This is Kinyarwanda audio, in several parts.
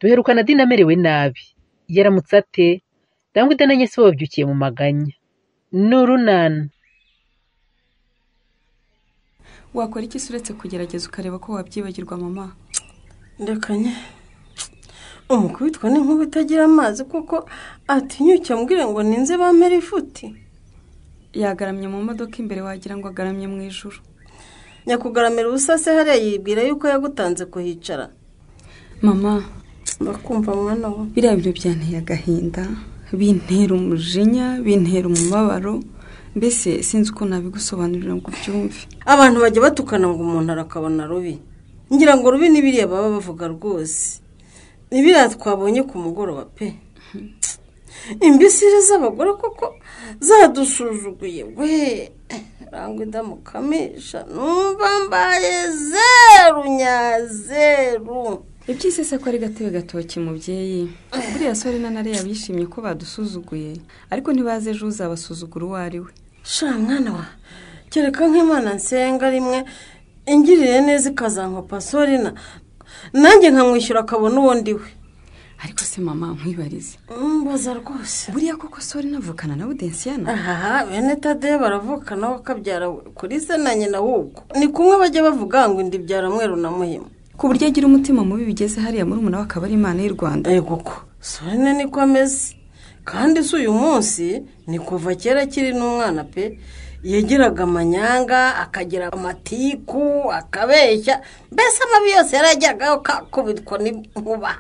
duherukana Dina amerewe nabi yaramutse ate ndangwa idananye se wabyukiye mu maganya n'urunana wakora iki suretse kugerageza ukareba ko wabyibagirwa mama ndakanye umukubitwa n'inkuba itagira amazi kuko atinyuke ambwire ngo ninze bamera ifuti yagaramye mu modoka imbere wagira ngo agaramye mu ijuru nyakugaramira ubusase hariya yibwira yuko yagutanze kuhicara mama bakumva mwana we biriya biro byanteye agahinda bintera umujinya bintera umubabaro mbese sinzi uko nabigusobanurira ngo ubyumve abantu bajya batukana ngo umuntu arakabona rubi ngira ngo rubi n'ibiriya baba bavuga rwose nibiriya twabonye ku mugoroba pe imbisire z'abagore koko zadusuzuguye we rangwa indamukamisha numva mbaye zeru nyazeru ibyise se ko ari gatebe gatoki mubyeyi buriya sore nanare yabishimye ko badusuzuguye ariko ntibaze ejo uzabasuzugura uwo ari we sha mwana wa kereka nk'Imana nsenga rimwe ingirire neza ikazankopa sorina nanjye nkamwishyura akabona uwo ndi we ariko se mama nkwibarize mbaza rwose buriya koko sore navukana na Udensiana aha bene Tade baravukana bakabyara kuri se na nyina wuko ni kumwe bajya bavuga ngo indi byara mweru na muhima ku buryo agira umutima mubi bigeze hariya muri umuna akaba ari Imana y'u Rwanda yego ko sorina niko ameze kandi se uyu munsi ni kuva kera kiri n'umwana pe yegeraga amanyanga akagira amatiku akabeshya mbese amabi yose yarajyagaho kakubitwa n'inkuba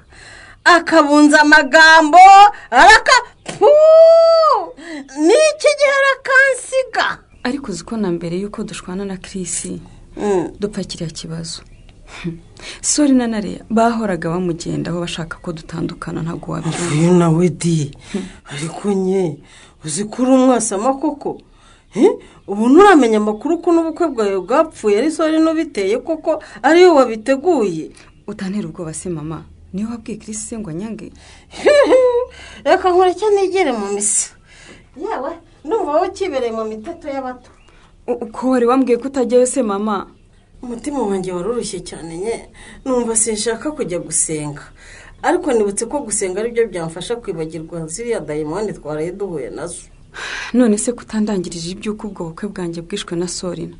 akabunza amagambo araka niki gihe arakansiga ariko uziko na mbere yuko dushwana na Chris dupakiriya kibazo sori na nare bahoraga bamugendaho bashaka ko dutandukana ntago wabyumva uyu nawe di ariko nye uzikura umwasama koko ubu nturamenya amakuru ko n'ubukwe bwawe bwapfuye ari sori n'ubiteye koko ariyo wabiteguye utanera ubwoba se mama niyo wabwiye Chris ngo anyange reka nkureke nigere mu misa yawe numva wowe kibereye mu miteto y'abato uko wari wambwiye ko utajyayo se mama umutima wanjye warurushye cyane nye numva sinshaka kujya gusenga ariko nibutse ko gusenga ari byo byamfasha kwibagirwa ziriya dayimoni twaraye duhuye nazo none se kutandangirije iby'uko ubwo bukwe bwanjye bwishwe na Sorina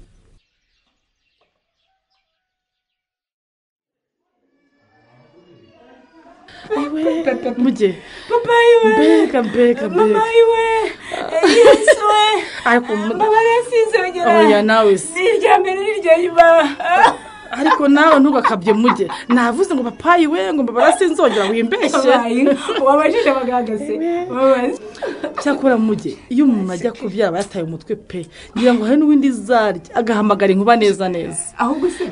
mujye papa iwe mbega mama iwe yesu we ariko mama yasizongera oya nawe se nirya mbere nirya nyuma ariko nawe ntugakabye mujye navuze ngo papa iwe ngo mbabara sinzongera wimbeshye wabajije abaganga se babaze cyakora mujye iyo umuntu ajya kubyara yataye umutwe pe ngira ngo hari n'uwindi zarya agahamagara inkuba neza ahubwo se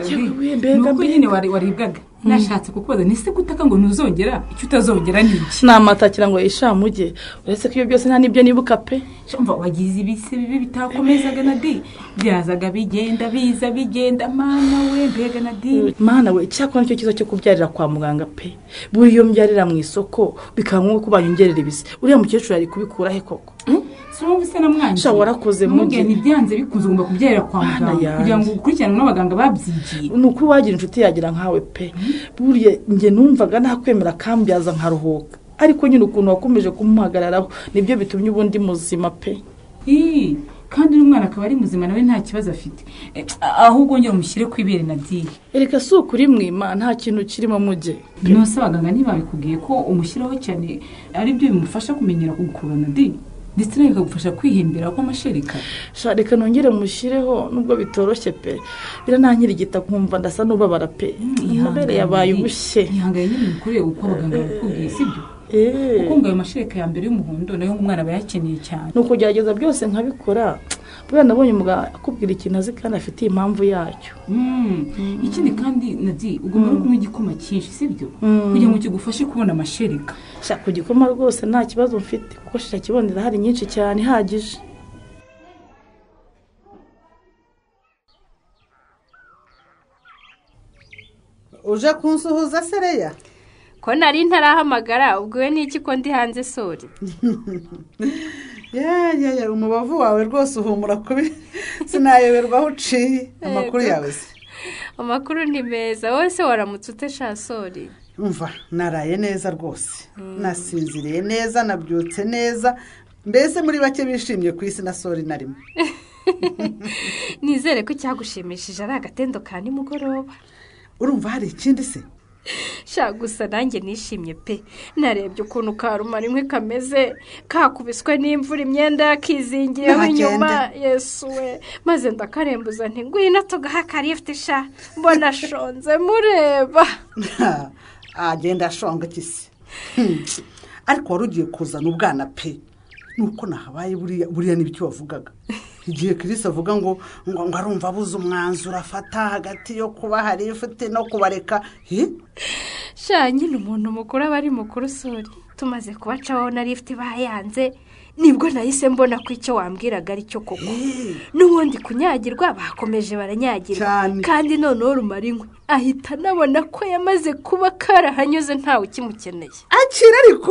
nuko nyine waribwaga nashatse kukubaza nise gutaka ngo ntuzongera icyo utazongera n'iki namatakira ngo yishamujye uretse ko iyo byose nta nibyo nibuka pe umva wagize ibise bibi bitakomezaga na di byazaga bigenda biza bigenda mana we mbega na di mana we cyakora nicyo kizo cyo kubyarira kwa muganga pe buriyo mbyarira mu isoko bikaba nko kubanyongerera ibise uriya mukecuru ari kubikura he koko Sumvise na mwanjye sha warakoze mujye nibyanze bikunze ugomba kubyarira kwa muganga kugira ngo ukurikirane n'abaganga babyigiye nuko wagira inshuti yagira nkawe pe buriye nge numvaga ntakwemera kambyaza nkaruhuka ariko nyine ukuntu wakomeje kumuhagararaho nibyo bitumye ubundi muzima pe kandi n'umwana akaba ari muzima nawe nta kibazo afite ahubwo ngera umushyire kwibere na diye ereka si ukuri mwima nta kintu kirimo mujye nose abaganga ntibabikubwiye ko umushyiraho cyane ari byo bimufasha kumenyera gukurana diye ndetse nawe bikagufasha kwihembera kw'amashereka reka nongere mushyireho nubwo bitoroshye pe birananyira igita kumva ndasa n'ubabara pe amabere yabaye ubushye ihangane nyine mukoreye uko abaganga babikubwiye sibyo kuko ngo ayo mashereka ya mbere y'umuhondo nayo umwana aba yakeneye cyane ni ukugerageza byose nkabikora buriya nabonye umuganga akubwira ikintu azi kandi afitiye impamvu yacyo ikindi kandi nadi ugomba no kunywa igikoma cyinshi sibyo kugira ngo kigufashe kubona amashereka ku gikoma rwose nta kibazo mfite kuko shisha kibonera hari nyinshi cyane ihagije uje kunsuhuza sereya ko nari ntarahamagara ubwo n'iki ko ndi hanze sori ya umubavu wawe rwose uhumura kubi sinayoberwa aho uciye amakuru yawe se amakuru ni meza wowe se waramutse ute sha sori umva naraye neza rwose nasinziriye neza nabyutse neza mbese muri bake bishimye ku isi na sori na rimwe. nizere ko icyagushimishije ari agatendo ka nimugoroba. urumva hari ikindi se? sha gusa nanjye nishimye pe, narebye ukuntu karuma rimwe kameze kakubiswe n'imvura imyenda yakizingiyeho inyuma, yesu we, maze ndakarembuza nti ngwino tugaha karifite sha, mbona shonze mureba. agenda ashonga kisi. ariko wari ugiye kuzana ubwana pe, nuko nahabaye buriya n'ibyo wavugaga. igihe Chris avuga ngo arumva abuze umwanzuro afata hagati yo kuba hari ifite no kubareka. sha nyine umuntu mukuru aba ari mukuru sori, tumaze kubacaho na lift bayanze nibwo nahise mbona ko icyo wambwiraga ari cyo koko. n'ubundi kunyagirwa bakomeje baranyagirwa kandi noneho rumarinkwe ahita nabona ko yamaze kuba karahanyuze ntawe ukimukeneye. akira ariko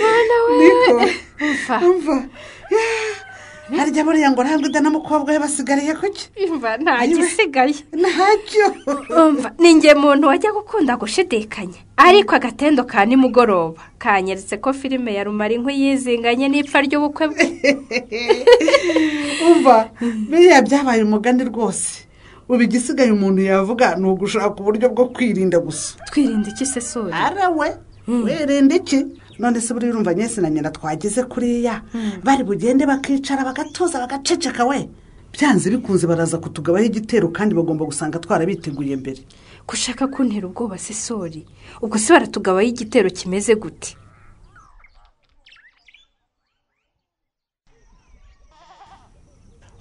mwana we umva harya buriya ngo ntabwo na mukobwa we basigariye kuki? imva nta gisigaye ntacyo. umva ninjye muntu wajya gukunda gushidikanya, ariko agatendo ka nimugoroba kanyeretse ko filime ya rumarinkwe yizinganye n'ipfa ry'ubukwe bwe. umva biriya byabaye umugani rwose, ubu igisigaye umuntu yavuga ni ugushaka uburyo bwo kwirinda gusa. twirinda iki se sori? arawe wirinde iki? none se buri urumva nyese na nyina twagize kuriya bari bugende bakicara bagatuza bagaceceka we, byanze bikunze baraza kutugabaho igitero kandi bagomba gusanga twarabiteguye mbere. gushaka kuntera ubwoba se sori, ubwo se baratugabaho igitero kimeze gute?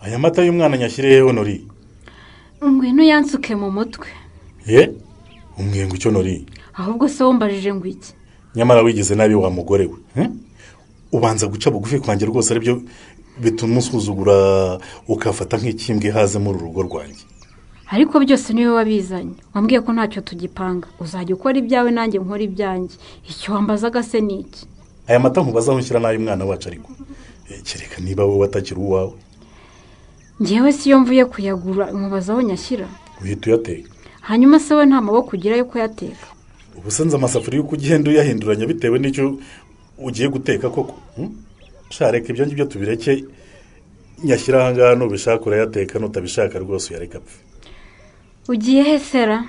aya mata y'umwana nyashyireho Nori. ngwino yansuke mu mutwe. umwengo icyo Nori? ahubwo se wombajije ngo iki? nyamara wigize nabi wa mugore we. ubanza guca bugufi kwanjye rwose aribyo bituma usuzugura ukafata nk'ikimbwe haze muri urugo rwanjye. ariko byose niwe wabizanye, wambwiye ko ntacyo tugipanga, uzajya ukora ibyawe nanjye nkora ibyanjye. icyo wambazaga se ni iki? aya mata nkubazaho nshyira nabi mwana wacu, ariko kereka niba wowe watakira uwawe. ngewe si yo mvuye kuyagura nkubazaho nyashyira. uhita uyateka hanyuma se we nta maboko ugira yo kuyateka? ubu se nzi amasafuriya uko ugenda uyahinduranya bitewe n'icyo ugiye guteka koko. shareka ibyo ngibyo tubireke, nyashyira aha ngaha nubishaka urayateka, nutabishaka rwose uyareka apfe. ugiye he sera?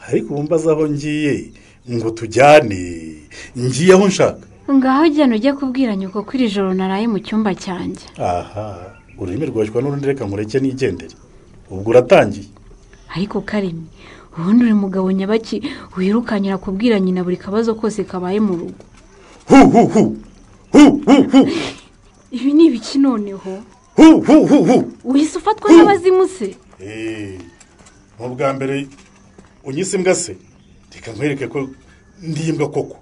ariko ubu mbaza aho ngiye ngo tujyane, ngiye aho nshaka. ngaho ugenda ujye kubwira nyoko ko iri joro naraye mu cyumba cyanjye. aha ururimi rwashywa n'urundi, reka nkureke nigendere. ubwo uratangiye. ariko Karimi, ubundi uri mugabo nyabaki wirukanyira kubwira nyina buri kabazo kose kabaye mu rugo? ibi ni ibiki noneho? uhise ufatwa n'abazimu se? mu bwa mbere unyise imbwa se, reka nkwereke ko ndi imbwa koko.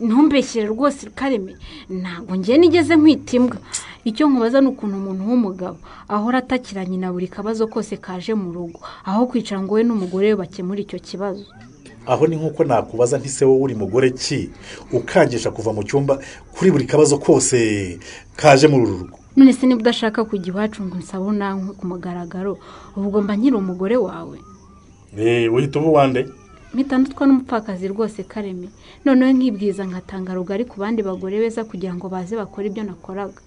ntumbeshyire rwose Karimi, ntabwo ngiye nigeze nkwita imbwa. icyo nkubaza ni ukuntu umuntu w'umugabo ahora atakira nyina buri kabazo kose kaje mu rugo, aho kwicara ngo we n'umugore we bakemura icyo kibazo. aho ni nk'uko nakubaza ntise wowe uri mugore ki ukangisha kuva mu cyumba kuri buri kabazo kose kaje muri uru rugo. none se niba udashaka kujya iwacu ngo nsaba unankwe ku mugaragaro, ubwo mba nkiri umugore wawe? wihita uba uwande? mpitandutwa n'umupfakazi rwose Karimi, noneho nkibwiza nkatanga rugari ku bandi bagore beza kugira ngo baze bakore ibyo nakoraga.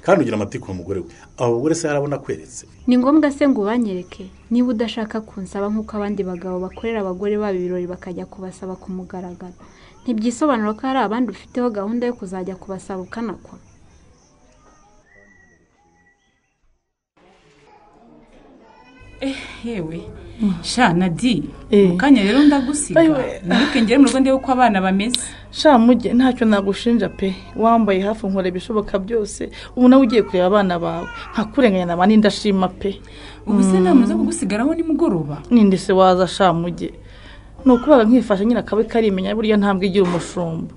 kandi ugira amatiku umugore we, abo bagore se harabona kweretse? ni ngombwa se ngo ubanyereke niba udashaka kunsaba nk'uko abandi bagabo bakorera abagore babo ibirori bakajya kubasaba ku mugaragaro? ntibyisobanura ko hari abandi ufiteho gahunda yo kuzajya kubasaba ukanakwa? yewe sha Nadi, mu kanya rero ndagusiga ntuke ngere mu rugo ndebe uko abana bameze. sha mujye ntacyo nagushinja pe, wambaye hafi nkora ibishoboka byose, ubu nawe ugiye kureba abana bawe nkakurenganya naba n'indashima pe. ubu se nta muntu uza kugusigaraho nimugoroba? ninde se waza sha mujye? ni ukubaga nkifasha nyine akabe karimenya, burya ntambwe igira umushumba.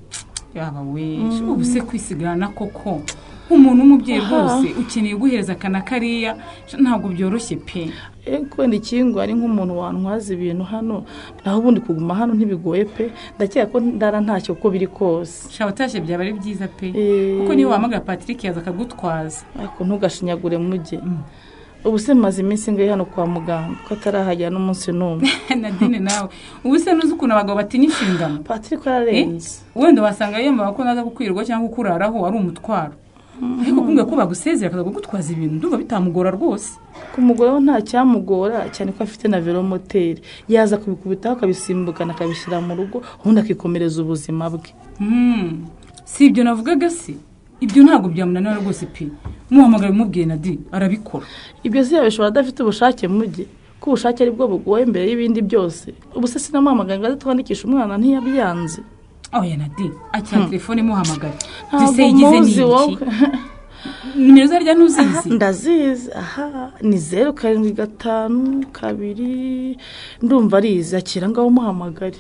yaba we ubu se kwisigarana koko umuntu w'umubyeyi rwose ukeneye guhereza akana kariya ntabwo byoroshye pe. kwenda ikingo ari nk'umuntu wantwaza ibintu hano, naho ubundi kuguma hano ntibigoye pe, ndakeka ko ndara ntacyo uko biri kose. sha utashye byaba ari byiza pe, kuko niyo wahamagara Patrick yaza akagutwaza. ariko ntugashinyagure mujye, ubu se maze iminsi ngahe hano kwa muganga ko atarahajya n'umunsi n'umwe. Nadine nawe ubu se nuzi ukuntu abagabo batinya inshingano. Patrick ararenze. Wenda wasanga yemba ko naza kukwirwa cyangwa kukuraraho ari umutwaro. Ariko kumbwe ko bagusezera akaza kugutwaza ibintu ndumva bitamugora rwose. Ku mugore we nta cyamugora cyane ko afite na velomoteri yaza kubikubitaho akabisimbukana akabishyira mu rugo ubundi akikomereza ubuzima bwe. Si ibyo navugaga se ibyo ntabwo byamunanira rwose pe muhamagara umubwiye Nadine arabikora. Ibyo se yabishobora adafite ubushake mujye ko ubushake ari bwo bugoye imbere y'ibindi byose. ubu se sinamuhamagara ngo aze twandikishe umwana ntiyabyanze. Oya Nadine akira telefone muhamagara. Ntabwo muzi wowe. Nimero zarya ntuzizi? Ndazizi. Ni 075 ndumva arizi akira ngaho muhamagare.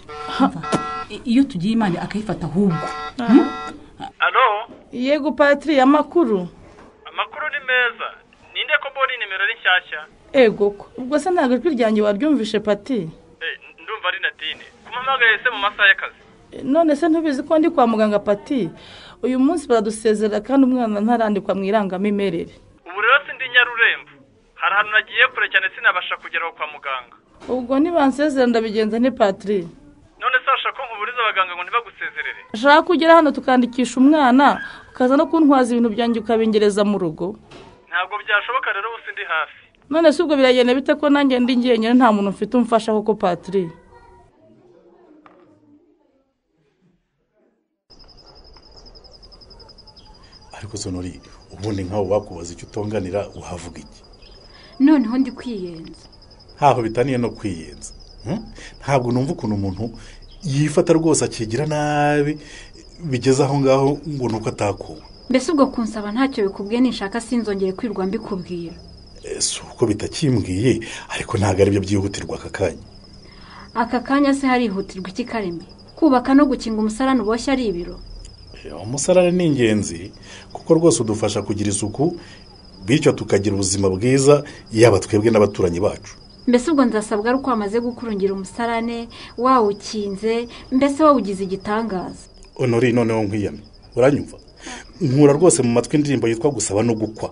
Iyo tugiye Imana akayifata ahubwo. Alo? Yego Patrick amakuru. Amakuru ni meza. Ninde ko mbona nimero ari nshyashya? Ego ubwo se ntabwo ijwi ryanjye waryumvishe Pati? Ndumva ari Nadine. Kumamagaye se mu masaha y'akazi. None se ntubizi ko ndi kwa muganga Pati? Uyu munsi baradusezerera kandi umwana ntarandikwa mu irangamimerere. Ubu rero sindi Nyarurembo. Hari ahantu nagiye kure cyane sinabasha kugeraho kwa muganga. Ubwo nibansezerera ndabigenza ni Patrick. None se ashaka ko nkuburiza abaganga ngo ntibagusezerere? Ashaka kugera hano tukandikisha umwana ukaza no kuntwaza ibintu byanjye ukabingereza mu rugo. Ntabwo byashoboka rero ubu sindi hafi. None se ubwo biragenda bite ko nanjye ndi ngenyine nta muntu mfite umfasha koko Patrick? Ariko Sonori ubundi nkaho bakubaza icyo utonganira uhavuga iki? Noneho ndi kwiyenza. Ntaho bitaniye no kwiyenza. Ntabwo numva ukuntu umuntu yifata rwose akigira nabi bigeze aho ngaho ngo nuko atakuwe. Mbese ubwo kunsaba ntacyo bikubwiye nishaka sinzongere kwirwa mbikubwira. Si uko bitakimbwiye ariko ntabwo ari byo byihutirwa aka kanya. Aka kanya se harihutirwa iki Kareme? Kubaka no gukinga umusarane uboshye ari ibiro. Umusarane ni ingenzi kuko rwose udufasha kugira isuku bityo tukagira ubuzima bwiza yaba twebwe n'abaturanyi bacu. Mbese ubwo nzasabwa ari uko wamaze gukurungira umusarane wawukinze mbese wawugize igitangaza. Honori noneho nkwiyame uranyumva? Nkura rwose mu matwi indirimbo yitwa gusaba no gukwa.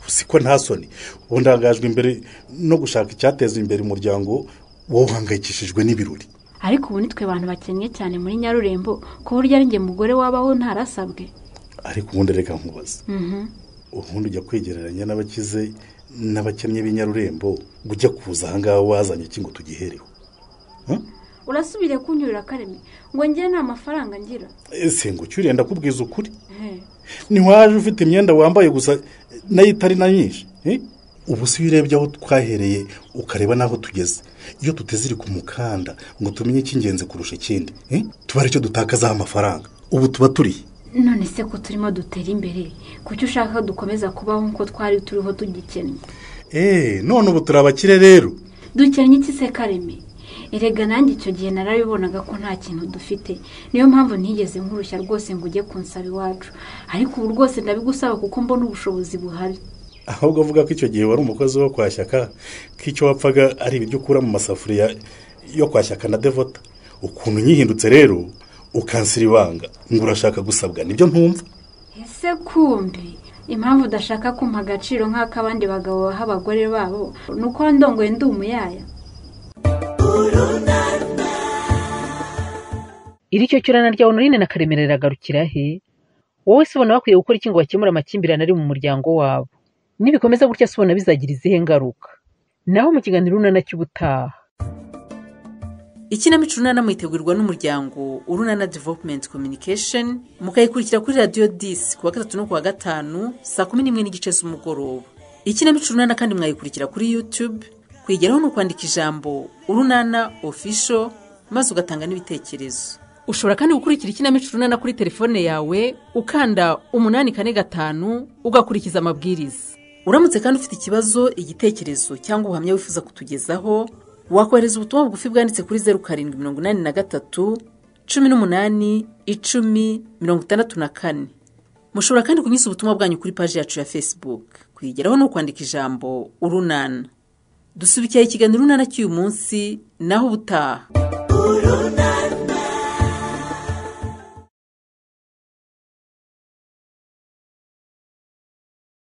Usiko nta soni ubu ndangajwe imbere no gushaka icyateza imbere umuryango wowe uhangayikishijwe n'ibirori. Ariko ubu nitwe abantu bakennye cyane muri Nyarurembo ko burya ari nge mugore wabaho ntarasabwe. Ariko ubundi reka nkubaza. Ubundi ujya kwigereranya n'abakize n'abakennye b'inyarurembo ujya kuza aha ngaho wazanye iki ngo tugihereho? Urasubire kunyurira Kareme ngo ngiye nta mafaranga ngira. Ese ngo cyuriye ndakubwiza ukuri. Ni waje ufite imyenda wambaye gusa nayo itari na nyinshi. Ubu si urebye aho twahereye ukareba naho tugeze. Iyo tuteziri ku mukanda ngo tumenye icy'ingenzi kurusha ikindi. Tuba aricyo dutakazaho amafaranga. Ubu tuba turi. None se ko turimo dutera imbere kuki ushaka dukomeza kubaho nko twari turiho tugikennye? None ubu turabakire rero. Dukennye iki se Kareme? Erega nanjye icyo gihe narabibonaga ko nta kintu dufite. Niyo mpamvu ntigeze nkurushya rwose ngo ujye kunsaba iwacu. Ariko ubu rwose ndabigusaba kuko mbona ubushobozi buhari. Ahubwo avuga ko icyo gihe wari umukozi wo kwashyaka k'icyo wapfaga ari ibiryo ukura mu masafuriya yo kwashyaka na Devota. Ukuntu nyihindutse rero ukansira ibanga ngo urashaka gusabwa nibyo ntumva. Ese kumbi impamvu udashaka kumpa agaciro nk'akabandi bagabo baha abagore babo nuko ndongoye ndi umuyaya. Iri cyo cyurana rya Honorine na Karemera riragarukira he? Wowe se ubona bakwiye gukora iki ngo bakemure amakimbirane ari mu muryango wabo? Nibikomeza gutya se ubona bizagira izihe ngaruka? Naho mu kiganiro Urunana cy'ubutaha. Ikinamico Urunana mwitegurwa n'umuryango Urunana Development Communication mukayikurikira kuri Radio 10 kuwa 3 no kuwa 5 saa 11:15 z'umugoroba. Ikinamico Urunana kandi mwayikurikira kuri YouTube kwigeraho no kwandika ijambo Urunana Official maze ugatanga n'ibitekerezo. Ushobora kandi gukurikira ikinamico Urunana kuri telefone yawe ukanda 845 ugakurikiza amabwiriza. Uramutse kandi ufite ikibazo, igitekerezo cyangwa ubuhamya wifuza kutugezaho, wakohereza ubutumwa bugufi bwanditse kuri 0783 18 10 64. Mushobora kandi kunyuza ubutumwa bwanyu kuri page yacu ya Facebook kwigeraho no kwandika ijambo Urunana. Dusubikiye ikiganiro Urunana cy'uyu munsi naho ubutaha.